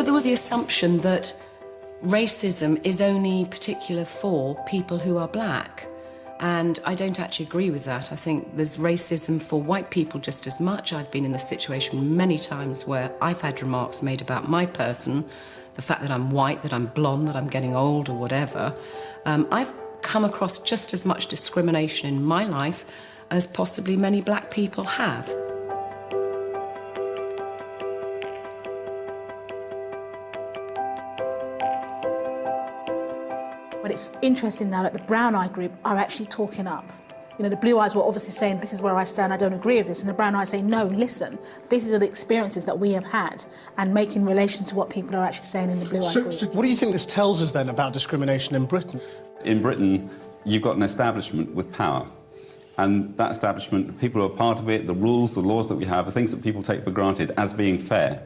But there was the assumption that racism is only particular for people who are black. And I don't actually agree with that. I think there's racism for white people just as much. I've been in this situation many times where I've had remarks made about my person, the fact that I'm white, that I'm blonde, that I'm getting old or whatever. I've come across just as much discrimination in my life as possibly many black people have. But it's interesting now that the brown eye group are actually talking up. You know, the blue eyes were obviously saying, this is where I stand, I don't agree with this. And the brown eyes say, no, listen, these are the experiences that we have had, and make in relation to what people are actually saying in the blue eye group. So what do you think this tells us then about discrimination in Britain? In Britain, you've got an establishment with power. And that establishment, the people who are part of it, the rules, the laws that we have, are things that people take for granted as being fair.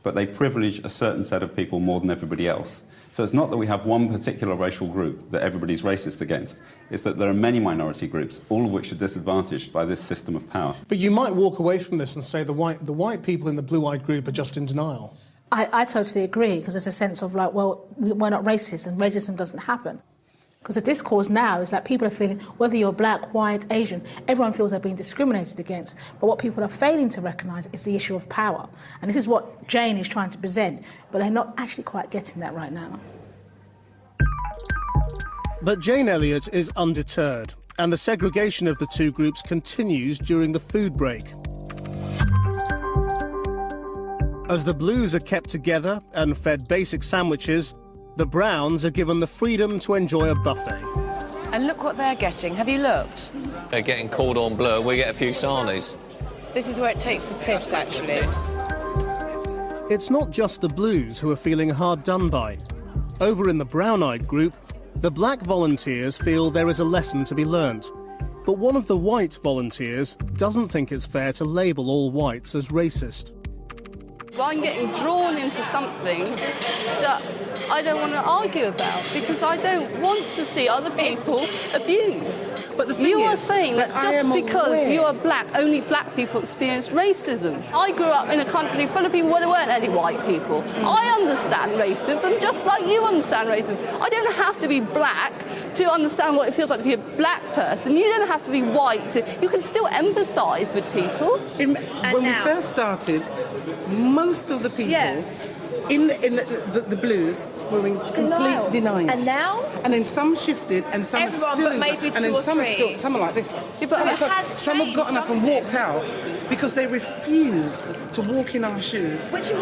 But they privilege a certain set of people more than everybody else. So it's not that we have one particular racial group that everybody's racist against. It's that there are many minority groups, all of which are disadvantaged by this system of power. But you might walk away from this and say the white people in the blue-eyed group are just in denial. I totally agree, because there's a sense of like, well, we're not racist and racism doesn't happen. Because the discourse now is that people are feeling, whether you're black, white, Asian, everyone feels they're being discriminated against. But what people are failing to recognise is the issue of power. And this is what Jane is trying to present, but they're not actually quite getting that right now. But Jane Elliot is undeterred, and the segregation of the two groups continues during the food break. As the blues are kept together and fed basic sandwiches, the browns are given the freedom to enjoy a buffet. And look what they're getting. Have you looked? They're getting cordon bleu, we get a few sarnies. This is where it takes the piss, actually. It's not just the blues who are feeling hard done by. Over in the brown-eyed group, the black volunteers feel there is a lesson to be learnt. But one of the white volunteers doesn't think it's fair to label all whites as racist. I'm getting drawn into something that I don't want to argue about, because I don't want to see other people abused. But the thing you are is, saying that just because aware. you are black, only black people experience racism. I grew up in a country full of people where there weren't any white people. I understand racism just like you understand racism. I don't have to be black to understand what it feels like to be a black person. You don't have to be white you can still empathise with people. When we first started, most of the people in the blues were in complete denial. And now? And then some shifted, and some are still in, and then some are still, some are like this. Some have gotten up and walked out because they refuse to walk in our shoes for 2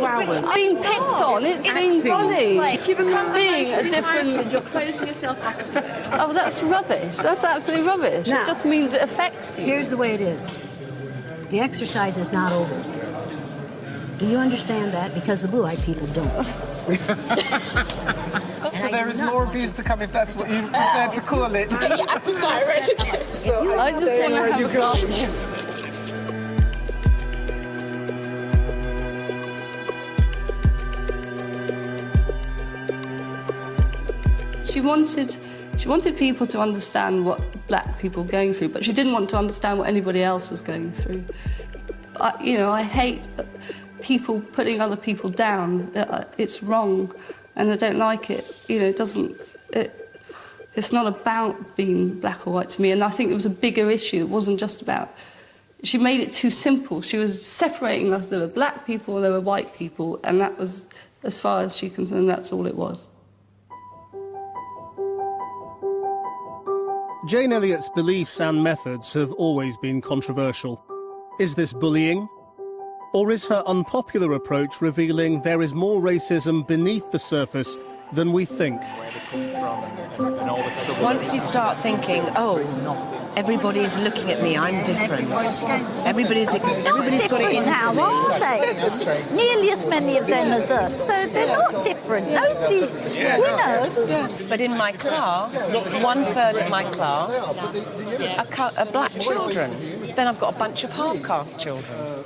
hours. It's being picked on, it's being bullied. If you become being a different... you're closing yourself off to it. Oh, that's rubbish. That's absolutely rubbish. Now, it just means it affects you. Here's the way it is. The exercise is not over. Do you understand that? Because the blue-eyed people don't. So there is more abuse to come if that's what you prefer to call it. I prefer it. So I just want to have a glass of water. She wanted people to understand what black people were going through, but she didn't want to understand what anybody else was going through. I hate people putting other people down. It's wrong, and I don't like it. It's not about being black or white to me, and I think it was a bigger issue. It wasn't just about... She made it too simple. She was separating us. There were black people and there were white people, and that was, as far as she's concerned, that's all it was. Jane Elliott's beliefs and methods have always been controversial. Is this bullying? Or is her unpopular approach revealing there is more racism beneath the surface than we think? Once you start thinking, oh, everybody's looking at me, I'm different. Everybody's got it in now, are they? Nearly as many of them as us, so they're not different. Nobody, But in my class, 1/3 of my class are black children. Then I've got a bunch of half-caste children.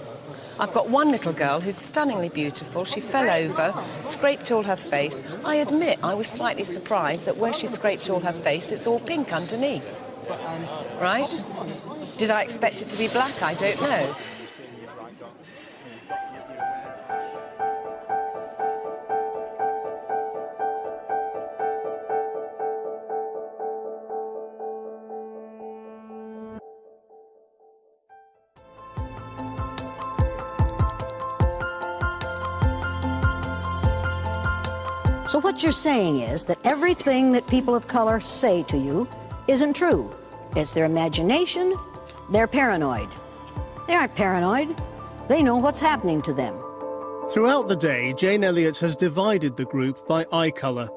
I've got one little girl who's stunningly beautiful. She fell over, scraped all her face. I admit I was slightly surprised that where she scraped all her face, it's all pink underneath. Right? Did I expect it to be black? I don't know. So what you're saying is that everything that people of color say to you isn't true. It's their imagination, they're paranoid. They aren't paranoid. They know what's happening to them. Throughout the day, Jane Elliot has divided the group by eye colour,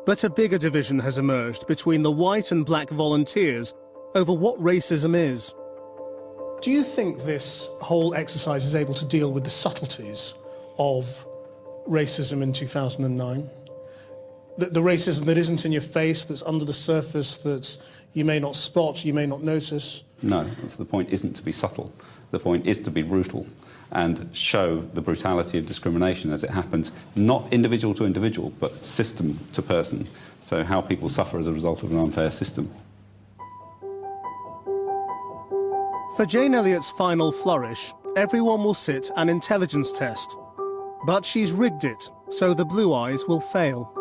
but a bigger division has emerged between the white and black volunteers over what racism is. Do you think this whole exercise is able to deal with the subtleties of racism in 2009? The racism that isn't in your face, that's under the surface, that you may not spot, you may not notice? No, the point isn't to be subtle. The point is to be brutal and show the brutality of discrimination as it happens, not individual to individual, but system to person. So how people suffer as a result of an unfair system. For Jane Elliot's final flourish, everyone will sit an intelligence test. But she's rigged it, so the blue eyes will fail.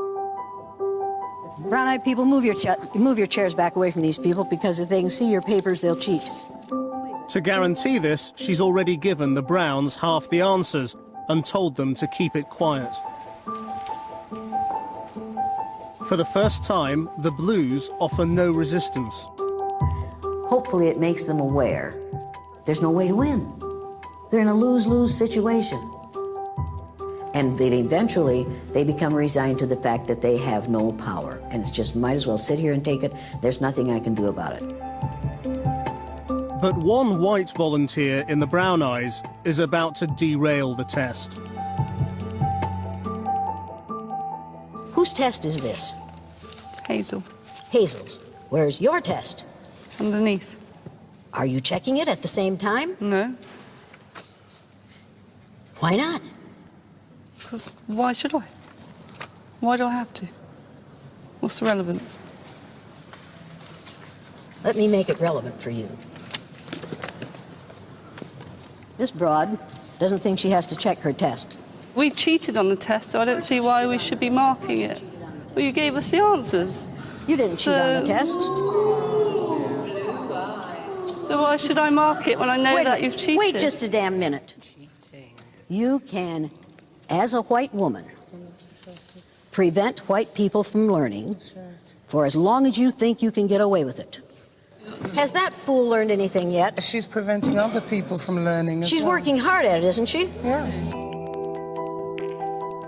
Brown-eyed people, move your chairs back away from these people, because if they can see your papers, they'll cheat. To guarantee this, she's already given the Browns half the answers and told them to keep it quiet. For the first time, the Blues offer no resistance. Hopefully it makes them aware there's no way to win. They're in a lose-lose situation. And then eventually they become resigned to the fact that they have no power. And it's just, might as well sit here and take it. There's nothing I can do about it. But one white volunteer in the Brown Eyes is about to derail the test. Whose test is this? Hazel. Hazel's. Where's your test? Underneath. Are you checking it at the same time? No. Why not? Because why should I? Why do I have to? What's the relevance? Let me make it relevant for you. This broad doesn't think she has to check her test. We cheated on the test, so I don't see why we should be marking it. Well, you gave us the answers. You didn't cheat on the test. So why should I mark it when I know that you've cheated? Wait just a damn minute. You can, as a white woman, prevent white people from learning for as long as you think you can get away with it. Has that fool learned anything yet? She's preventing other people from learning as well. She's working hard at it, isn't she? Yeah.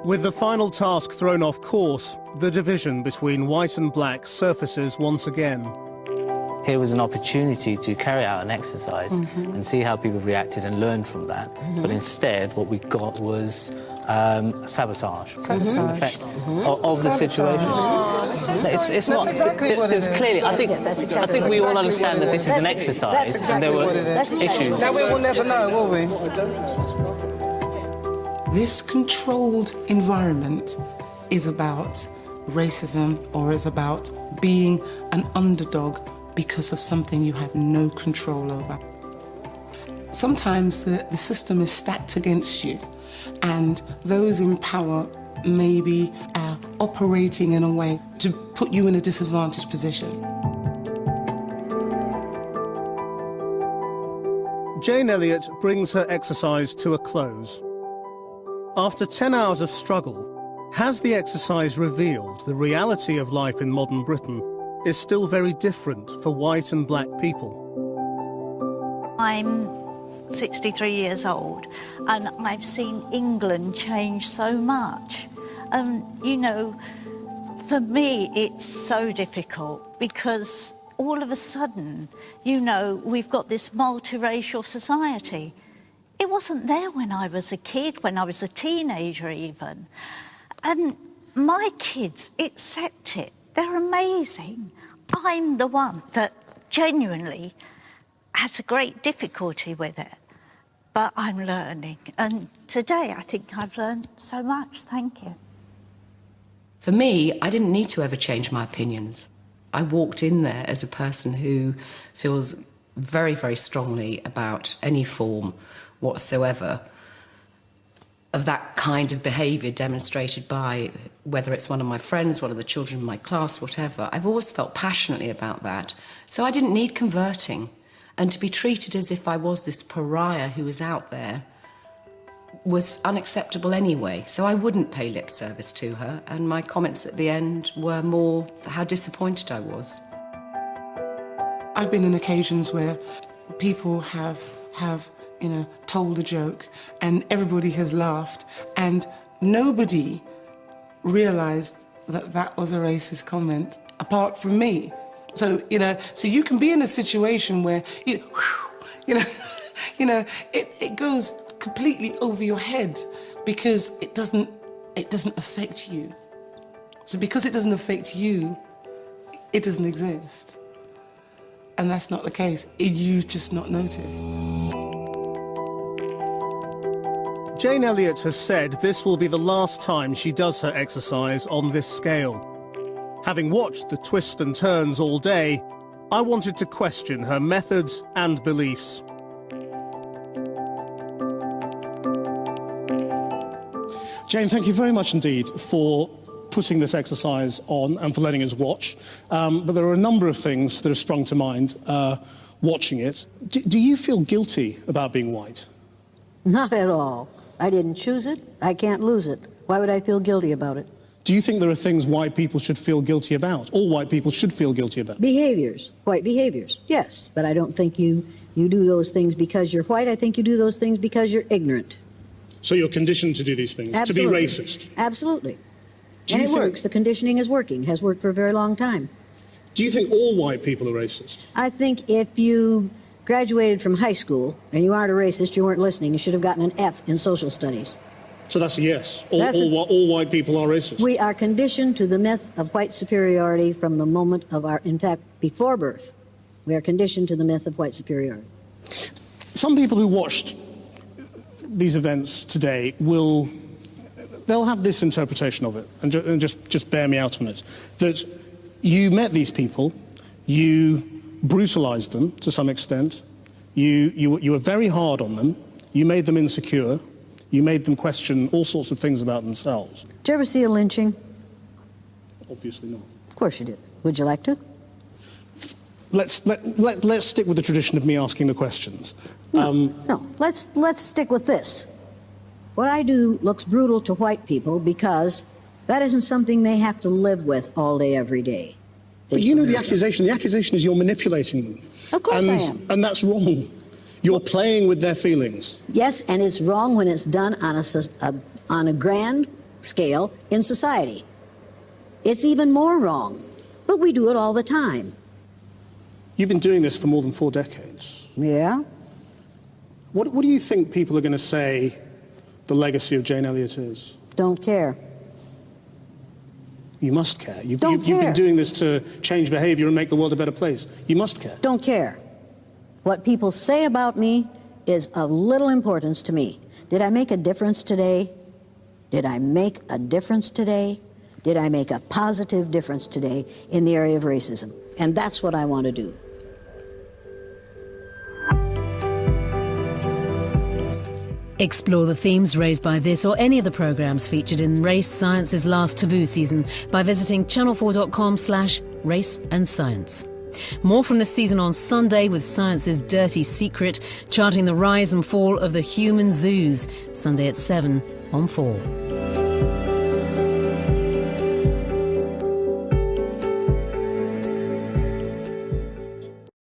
With the final task thrown off course, the division between white and black surfaces once again. Here was an opportunity to carry out an exercise and see how people reacted and learn from that. But instead, what we got was sabotage. Effect of the situation. It's not. Exactly what it is. Clearly, I think we all understand that this is an exercise, and there were issues. Now we will never know, will we? This controlled environment is about racism, or is about being an underdog because of something you have no control over. Sometimes the system is stacked against you, and those in power may be operating in a way to put you in a disadvantaged position. Jane Elliot brings her exercise to a close. After 10 hours of struggle, has the exercise revealed the reality of life in modern Britain is still very different for white and black people? I'm 63 years old, and I've seen England change so much. You know, for me, it's so difficult because all of a sudden, you know, we've got this multiracial society. It wasn't there when I was a kid, when I was a teenager even. And my kids accept it. They're amazing. I'm the one that genuinely has a great difficulty with it. But I'm learning. And today I think I've learned so much. Thank you. For me, I didn't need to ever change my opinions. I walked in there as a person who feels very, very strongly about any form whatsoever of that kind of behaviour demonstrated by, whether it's one of my friends, one of the children in my class, whatever. I've always felt passionately about that. So I didn't need converting. And to be treated as if I was this pariah who was out there was unacceptable anyway, so I wouldn't pay lip service to her, and my comments at the end were more how disappointed I was. I've been in occasions where people have told a joke and everybody has laughed and nobody realised that that was a racist comment apart from me. So, so you can be in a situation where, it goes completely over your head because it doesn't affect you. So because it doesn't affect you, it doesn't exist. And that's not the case. You've just not noticed. Jane Elliot has said this will be the last time she does her exercise on this scale. Having watched the twists and turns all day, I wanted to question her methods and beliefs. Jane, thank you very much indeed for putting this exercise on and for letting us watch. But there are a number of things that have sprung to mind watching it. Do you feel guilty about being white? Not at all. I didn't choose it. I can't lose it. Why would I feel guilty about it? Do you think there are things white people should feel guilty about? All white people should feel guilty about? Behaviors. White behaviors. Yes. But I don't think you do those things because you're white. I think you do those things because you're ignorant. So you're conditioned to do these things? Absolutely. To be racist? Absolutely. And it works. The conditioning is working, has worked for a very long time. Do you think all white people are racist? I think if you graduated from high school and you aren't a racist, you weren't listening, you should have gotten an F in social studies. So that's a yes. All white people are racist? We are conditioned to the myth of white superiority from the moment of in fact, before birth. We are conditioned to the myth of white superiority. Some people who watched these events today they'll have this interpretation of it, and just bear me out on it, that you met these people, you brutalised them to some extent, you were very hard on them, you made them insecure, you made them question all sorts of things about themselves. Did you ever see a lynching? Obviously not. Of course you did. Would you like to? Let's stick with the tradition of me asking the questions. No, let's stick with this. What I do looks brutal to white people because that isn't something they have to live with all day, every day. But you know the accusation. The accusation is you're manipulating them. Of course I am. And that's wrong. You're playing with their feelings. Yes, and it's wrong when it's done on a grand scale in society. It's even more wrong, but we do it all the time. You've been doing this for more than 4 decades. Yeah? What do you think people are going to say the legacy of Jane Elliot is? Don't care. You must care. You've care. been doing this to change behavior and make the world a better place. You must care. Don't care. What people say about me is of little importance to me. Did I make a difference today? Did I make a difference today? Did I make a positive difference today in the area of racism? And that's what I want to do. Explore the themes raised by this or any of the programmes featured in Race Science's last Taboo season by visiting channel4.com/race and science. More from this season on Sunday with Science's Dirty Secret, charting the rise and fall of the human zoos. Sunday at 7 on 4.